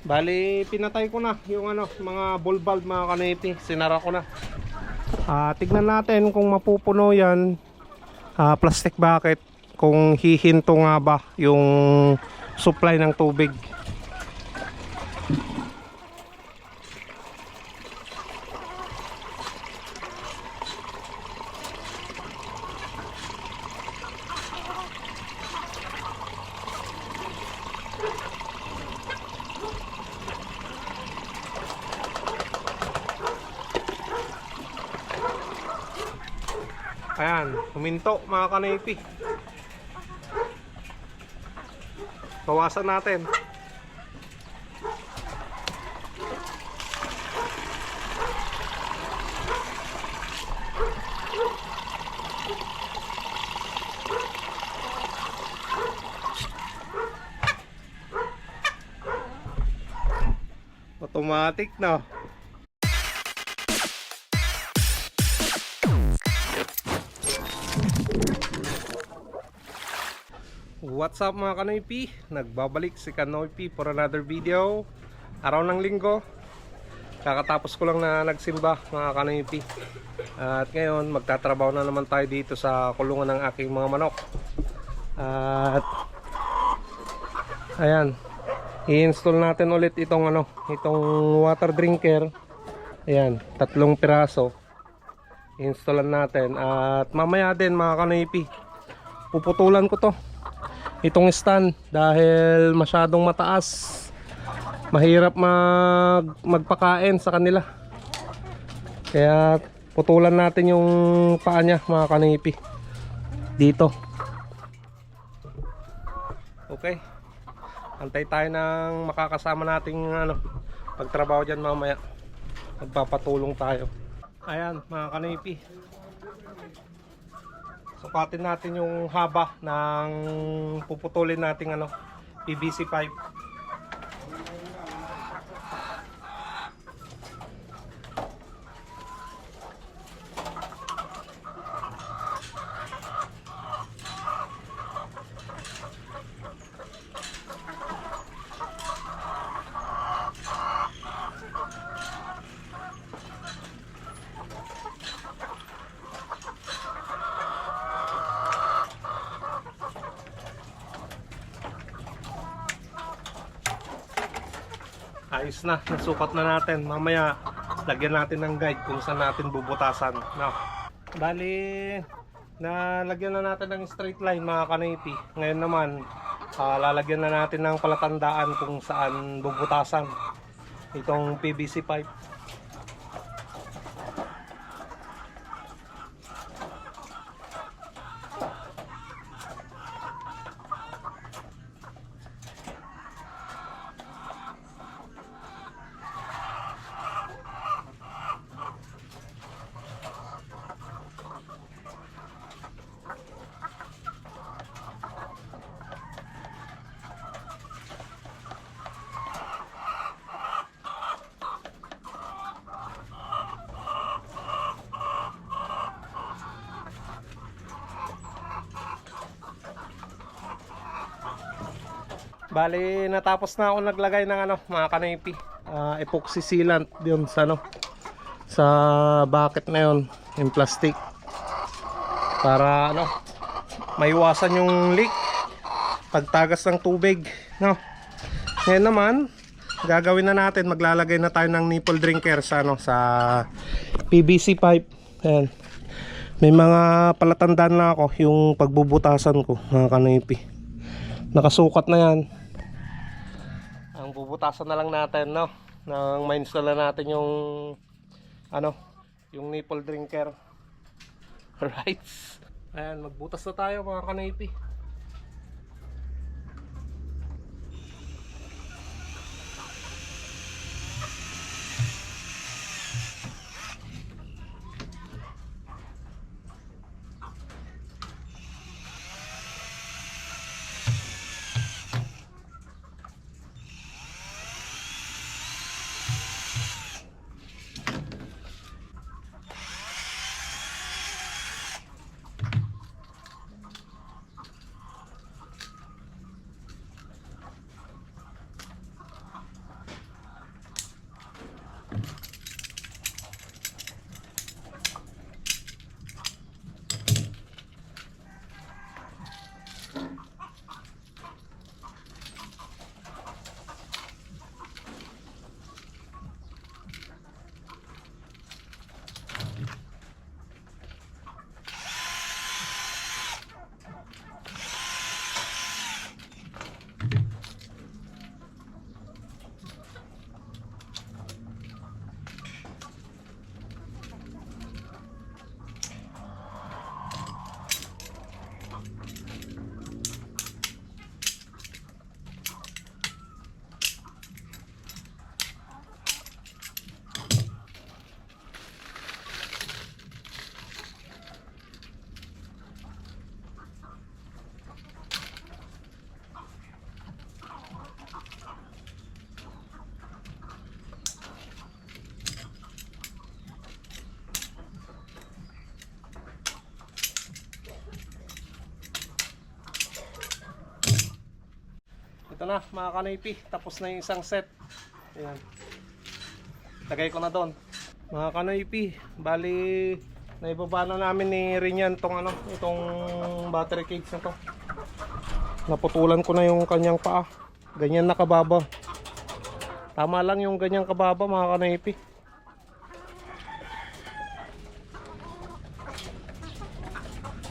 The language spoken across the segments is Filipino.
Bali, pinatay ko na yung ano, mga ball valve mga kanipi. Sinara ko na. Tignan natin kung mapupuno yan. Plastic bucket. Kung hihinto nga ba yung supply ng tubig. Ayan, huminto mga kanipi. Bawasan natin. Automatic na. What's up mga Kanoypi? Nagbabalik si Kanoypi for another video. Araw ng linggo. Kakatapos ko lang na nagsimba mga Kanoypi. At ngayon magtatrabaho na naman tayo dito sa kulungan ng aking mga manok. At ayan, i-install natin ulit itong itong water drinker. Ayan, 3 piraso. I-installan natin. At mamaya din mga Kanoypi, puputulan ko to, itong stand, dahil masyadong mataas, mahirap magpakain sa kanila, kaya putulan natin yung paa nya mga kanipi dito. Okay, antay tayo ng makakasama nating pagtrabaho dyan mamaya. Magpapatulong tayo. Ayan mga kanipi, sukatin natin yung haba ng puputulin nating PVC pipe. Ayos na, nasukat na natin. Mamaya lagyan natin ng guide kung saan natin bubutasan. No. Bali, nalagyan na natin ng straight line mga kanipi. Ngayon naman, lalagyan na natin ng palatandaan kung saan bubutasan itong PVC pipe. Bali, natapos na ako naglagay ng mga kanipi, epoxy sealant yun sa sa bucket na yun, yung plastic, para maiwasan yung leak pagtagas ng tubig, no. Ngayon naman gagawin na natin, maglalagay na tayo ng nipple drinker sa sa PVC pipe. Ayan, may mga palatandaan na ako yung pagbubutasan ko mga kanipi, nakasukat na yan. Ang bubutasan na lang natin nang ma-install na natin yung yung nipple drinker. Right. Ayan, magbutas na tayo mga kanipi. na mga kanipi, tapos na yung isang set. Ayan. Lagay ko na doon. Mga kanipi, bali naibaba na namin ni Rinyan itong battery cage na to. Naputulan ko na yung kanyang paa. Ganyan nakababa. Tama lang yung ganyang kababa mga kanipi.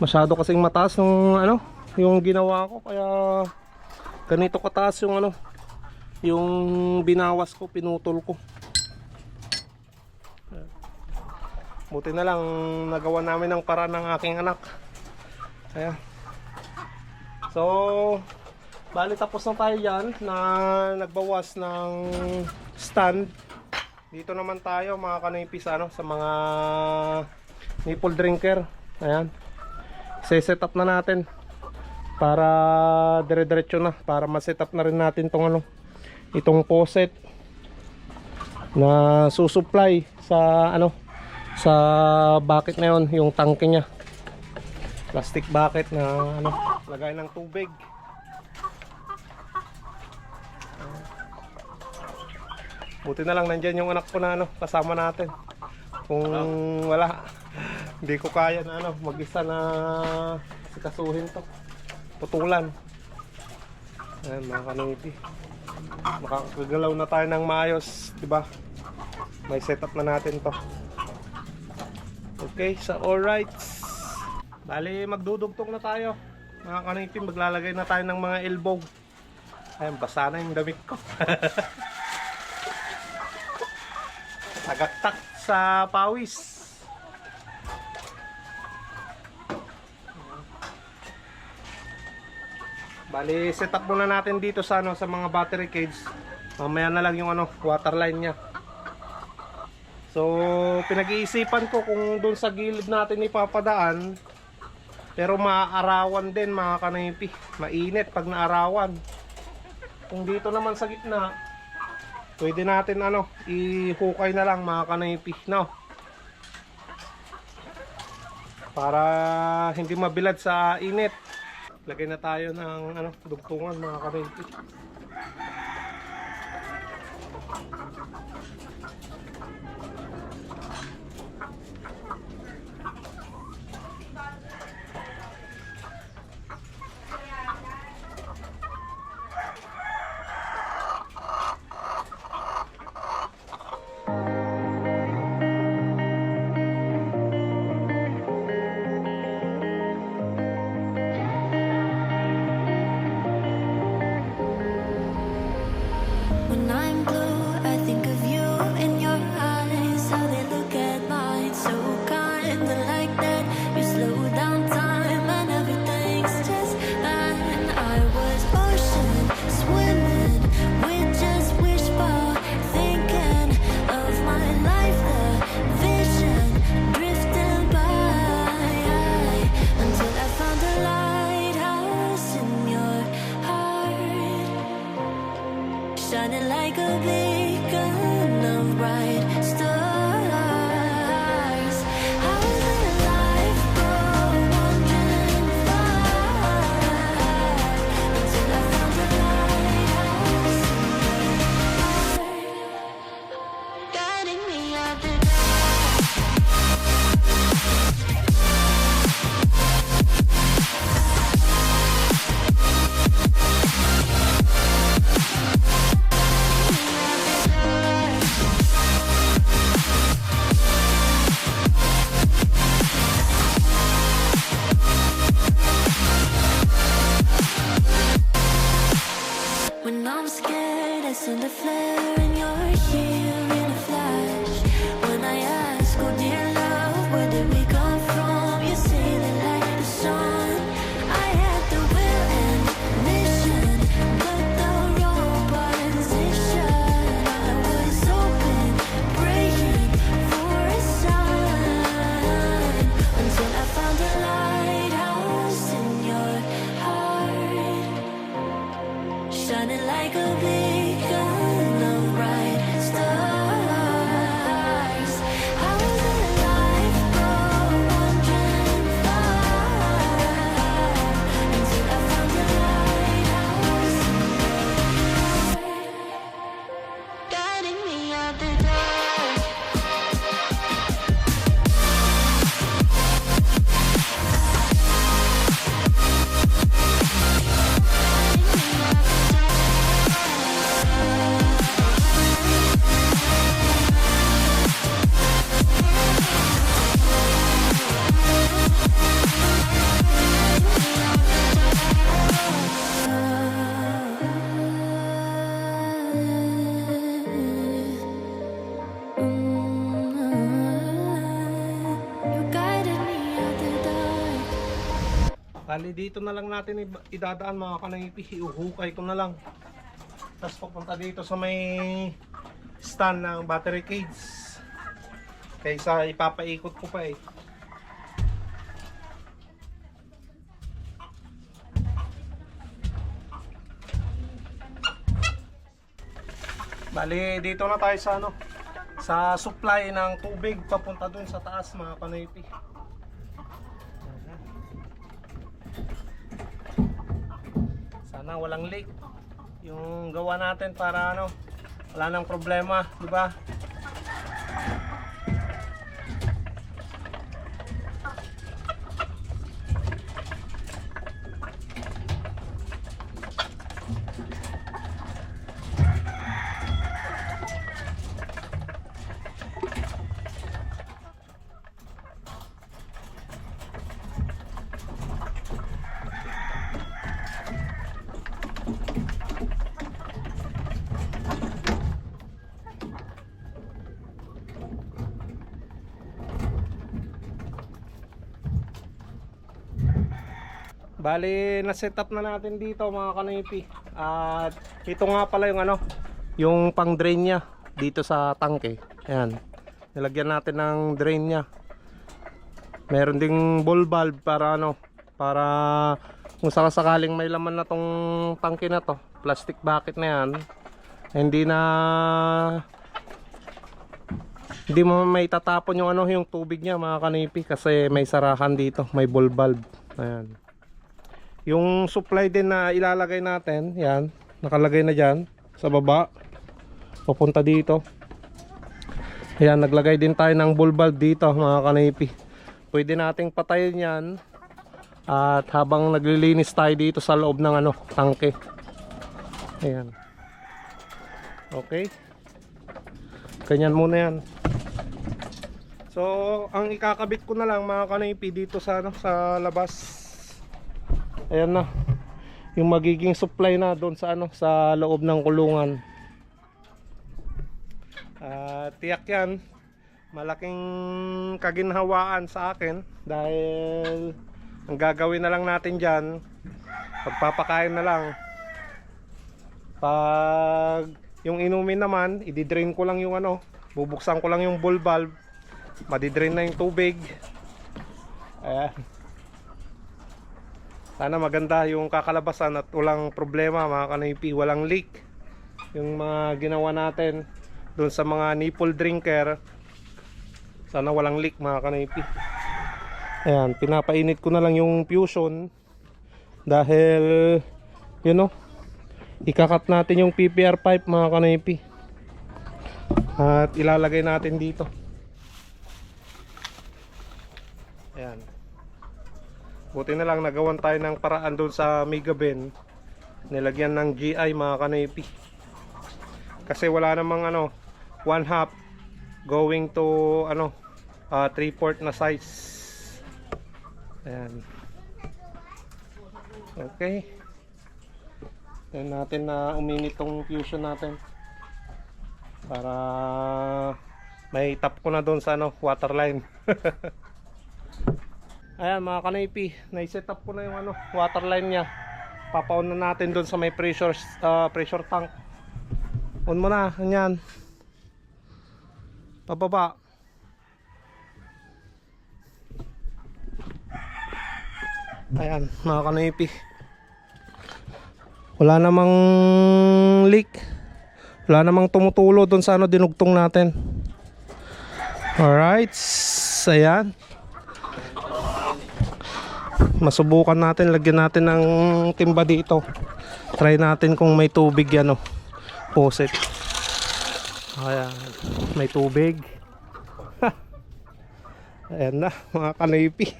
Masyado kasing mataas nung yung ginawa ko, kaya ganito kataas yung yung binawas ko, pinutol ko. Buti na lang nagawa namin ng paraan ng aking anak. Ayan. So bali tapos na tayo dyan na nagbawas ng stand. Dito naman tayo mga kanipi sa mga nipple drinker. Ayan, set up na natin para dire-diretso na, para ma-set up na rin natin tong itong faucet na susupply sa sa bucket na yon, yung tangke nya, plastic bucket na lagay ng tubig. Buti na lang nandyan yung anak ko na kasama natin. Kung wala, hindi ko kaya na mag-isa na sikasuhin to, putulan. Ayan mga kanipi, makakagalaw na tayo ng maayos, diba? May setup na natin to. Okay, so alright, bali magdudugtong na tayo mga kanipi. Maglalagay na tayo ng mga elbow. Ayan, basa na yung damit ko. Tagaktak sa pawis. Bali set up muna natin dito sa sa mga battery cage. Mamaya na lang yung water line nya. So pinag-iisipan ko kung doon sa gilid natin ipapadaan, pero maaarawan din mga kanipi. Mainit pag naarawan. Kung dito naman sa gitna, pwede natin ihukay na lang mga kanipi, no? Para hindi mabilad sa init. Lagay na tayo ng dugtungan mga kanipi. When I'm blue, I think of you and your eyes, how they look at mine, so kinda like that. You slow down time and everything's just fine. I was ocean swimming with just wishbone, thinking of my life, the vision drifting by, until I found a lighthouse in your heart, shining like a beacon of bright stars. How did life go wandering far, until I found a lighthouse in your heart, guiding me out the when I'm scared, I send a flare and you're here in a flash. When I ask, oh dear love, where did we come from? You say that like the sun. I had the will and mission, but the wrong position. I was hoping, praying for a sign, until I found a lighthouse in your heart, shining like a beacon of bright stars. Bali dito na lang natin idadaan mga kanipi. Iuhukay ko na lang. Tapos papunta dito sa may stand ng battery cage. Kaysa ipapaikot ko pa eh. Bali dito na tayo sa ano, sa supply ng tubig papunta dun sa taas mga kanipi. Sana walang leak yung gawa natin para ano, wala nang problema, di ba? Bali, na-set up na natin dito mga kanipi. At ito nga pala yung ano, yung pang drain niya dito sa tangke. Ayan. Nilagyan natin ng drain niya. Meron ding ball valve para ano, para kung sakasakaling may laman na tong tangke na to, plastic bucket na yan, hindi mo may tatapon yung ano, yung tubig niya mga kanipi kasi may sarahan dito, may ball valve. Ayan. Yung supply din na ilalagay natin, yan, nakalagay na dyan sa baba, papunta dito. Ayan, naglagay din tayo ng ball valve dito mga kanipi. Pwede nating patayin yan at habang naglilinis tayo dito sa loob ng ano, tangke. Ayan. Okay. Ganyan muna yan. So, ang ikakabit ko na lang mga kanipi dito sa ano, sa labas. Ayan na. Yung magiging supply na doon sa ano, sa loob ng kulungan. Tiyak yan. Malaking kaginhawaan sa akin dahil ang gagawin na lang natin diyan, pagpapakain na lang. Pag yung inumin naman, i-drain ko lang yung ano, bubuksan ko lang yung ball valve, madidrain na yung tubig. Ayan. Sana maganda yung kakalabasan at walang problema mga kanipi, walang leak yung mga ginawa natin doon sa mga nipple drinker. Sana walang leak mga kanipi. Ayan, pinapainit ko na lang yung fusion dahil you know, ikakat natin yung PPR pipe mga kanipi at ilalagay natin dito. Ayan. Buti na lang nagawan tayo ng paraan doon sa Mega Ben. Nilagyan ng GI mga kanipi. Kasi wala namang ano, 1/2 going to ano, 3/4 na size. Ayan. Okay. Tignan natin na uminit tong fusion natin. Para may tap ko na doon sa ano, water line. Ayan mga kanipi, nai-set up ko na yung ano, water line nya. Papaon na natin doon sa may pressure tank. On mo na, ganyan. Pababa. Ayan mga kanipi, wala namang leak, wala namang tumutulo doon sa ano, dinugtong natin. Alright, ayan. Masubukan natin, lagyan natin ng timba dito. Try natin kung may tubig yan, oh, faucet. Ayan, may tubig. Ayan na mga kanipi.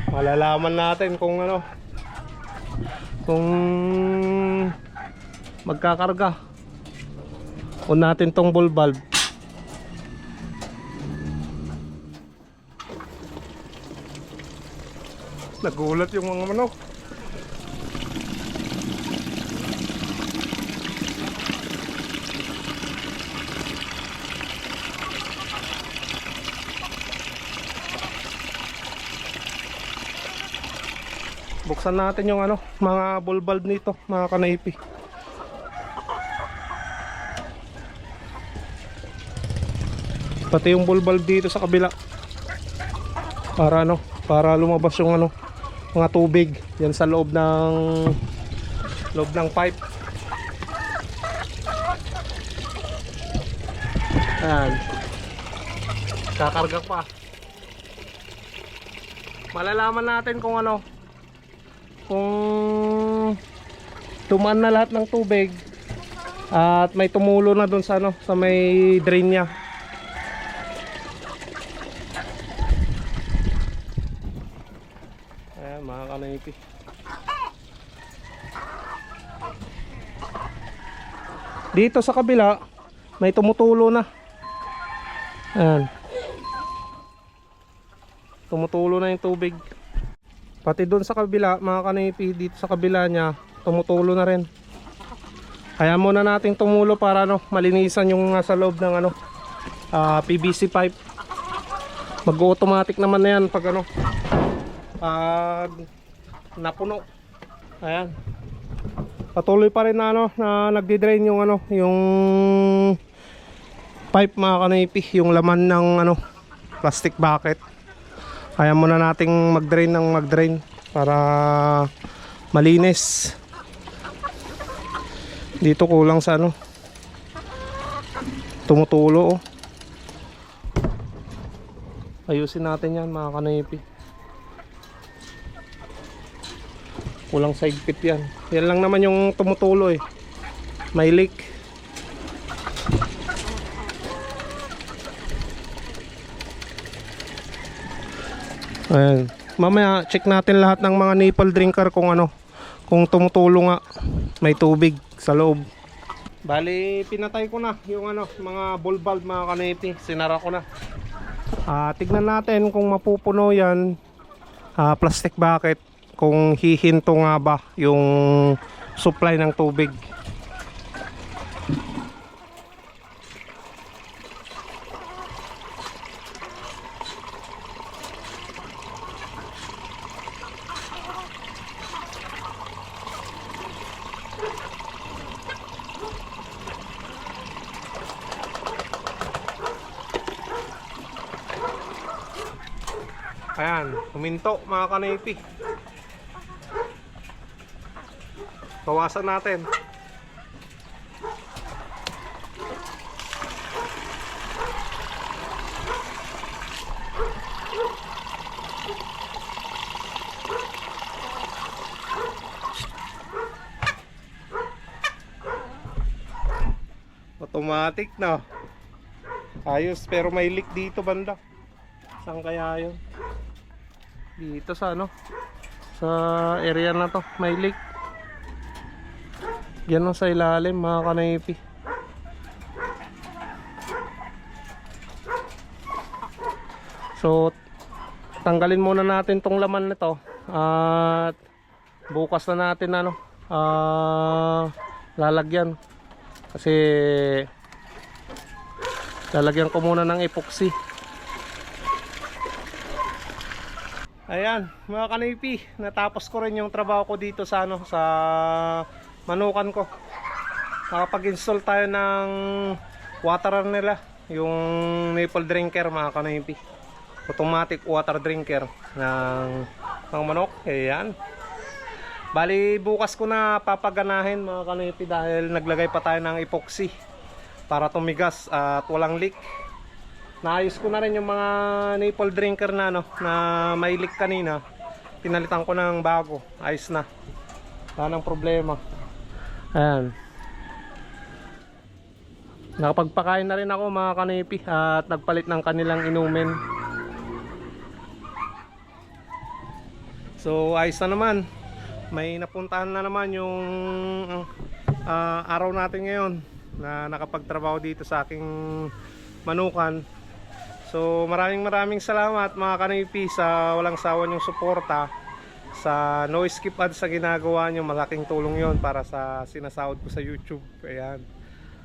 Malalaman natin kung ano, kung magkakarga. On natin tong ball valve. Nagulat yung mga manok. Buksan natin yung ano, mga ball bulb nito, mga kanaypi. Pati yung ball bulb dito sa kabila. Para ano, para lumabas yung ano, mga tubig yan sa loob ng pipe. Ayan. Kakarga pa. Malalaman natin kung ano, kung tumaan na lahat ng tubig at may tumulo na dun sa ano, sa may drain niya. Ayan mga kanaypi. Dito sa kabila may tumutulo na. Ayan. Tumutulo na yung tubig. Pati doon sa kabila mga kanaypi, dito sa kabila niya tumutulo na rin. Kaya muna nating tumulo para ano, malinisan yung nasa loob ng ano, PVC pipe. Mag-automatic naman na yan pag ano, pag napuno. Ayan. Patuloy pa rin na ano, na nagdi-drain yung ano, yung pipe mga kanaypi, yung laman ng ano, plastic bucket. Kaya muna nating mag-drain ng mag-drain para malinis. Dito kulang sa ano, tumutulo oh. Ayusin natin yan mga kanaypi. Kulang sa higpit yan. Yan lang naman yung tumutulo eh. May leak. Ayan. Mamaya check natin lahat ng mga nipple drinker kung ano, kung tumutulo nga, may tubig sa loob. Bali pinatay ko na yung ano, mga ball bulb mga kanaypi. Sinara ko na. Tignan natin kung mapupuno yan, plastic bucket, kung hihinto nga ba yung supply ng tubig. Ayan, huminto mga kanaypi. Bawasan natin. Automatic na. Ayos, pero may leak dito banda. Saan kaya yun? Dito sa ano, sa area na to may leak. Yan o sa ilalim mga kanaypi. So tanggalin muna natin tong laman nito at bukas na natin ano, lalagyan. Kasi lalagyan ko muna ng epoxy. Ayan mga kanaypi, natapos ko rin yung trabaho ko dito sa ano, sa manukan ko. Nakapag-install tayo ng waterer nila, yung nipple drinker mga kanaypi. Automatic water drinker ng manok. Ayan. Bali bukas ko na papaganahin mga kanaypi dahil naglagay pa tayo ng epoxy para tumigas at walang leak. Naayos ko na rin yung mga nipple drinker na ano, na may leak kanina. Pinalitan ko ng bago. Ayos na. Wala nang problema. Ayan. Nakapagpakain na rin ako mga kanaypi at nagpalit ng kanilang inumin. So ayos na naman. May napuntahan na naman yung araw natin ngayon na nakapagtrabaho dito sa aking manukan. So maraming salamat mga kanaypi sa walang sawa niyong suporta sa no skip ads sa ginagawa niyo. Malaking tulong yon para sa sinasahod ko sa YouTube. Ayan.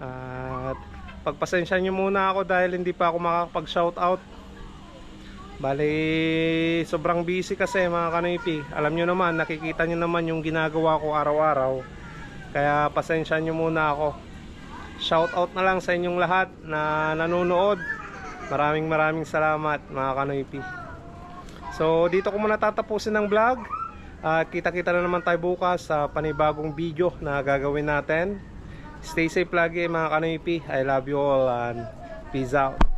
At pagpasensya niyo muna ako dahil hindi pa ako makakapag shoutout. Bali, sobrang busy kasi mga kanoypi. Alam nyo naman, nakikita nyo naman yung ginagawa ko araw-araw. Kaya pasensya nyo muna ako. Shout out na lang sa inyong lahat na nanonood. Maraming salamat mga kanoypi. So dito ko muna tatapusin ng vlog. At kita-kita na naman tayo bukas sa panibagong video na gagawin natin. Stay safe lagi mga kanoypi. I love you all and peace out.